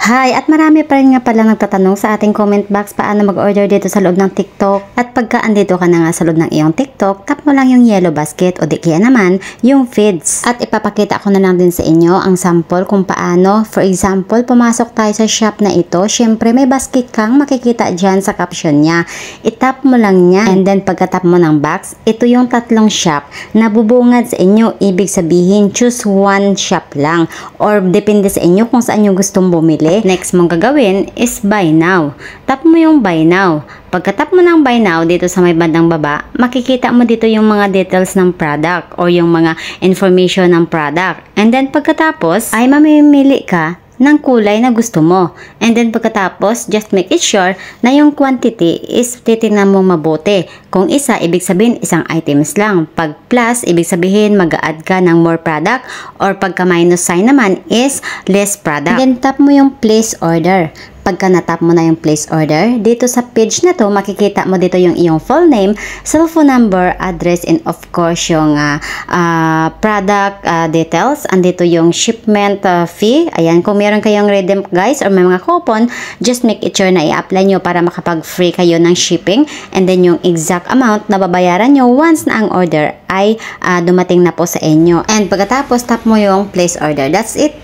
Hi! At marami pa rin nga pala nagtatanong sa ating comment box paano mag-order dito sa loob ng TikTok. At pagka andito ka na nga sa loob ng iyong TikTok, tap mo lang yung yellow basket o di kaya naman yung feeds. At ipapakita ko na lang din sa inyo ang sample kung paano. For example, pumasok tayo sa shop na ito. Syempre may basket kang makikita dyan sa caption niya. Itap mo lang niya and then pagka-tap mo ng box, ito yung tatlong shop na bubungad sa inyo. Ibig sabihin, choose one shop lang or depende sa inyo kung saan yung gustong bumili. Next mong gagawin is buy now. Tap mo yung buy now. Pagka-tap mo ng buy now dito sa may bandang baba, makikita mo dito yung mga details ng product o yung mga information ng product. And then pagkatapos ay mamimili ka ng kulay na gusto mo. And then pagkatapos, just make it sure na yung quantity is titingnan mo mabuti. Kung isa, ibig sabihin isang items lang. Pag plus, ibig sabihin mag-add ka ng more product or pagka minus sign naman is less product. And then tap mo yung place order. Pagka natap mo na yung place order, dito sa page na to, makikita mo dito yung iyong full name, cellphone number, address, and of course yung product details. Andito yung shipment fee. Ayan, kung meron kayong redeem guys or may mga coupon, just make it sure na i-apply nyo para makapag-free kayo ng shipping. And then yung exact amount na babayaran nyo once na ang order ay dumating na po sa inyo. And pagkatapos, tap mo yung place order. That's it.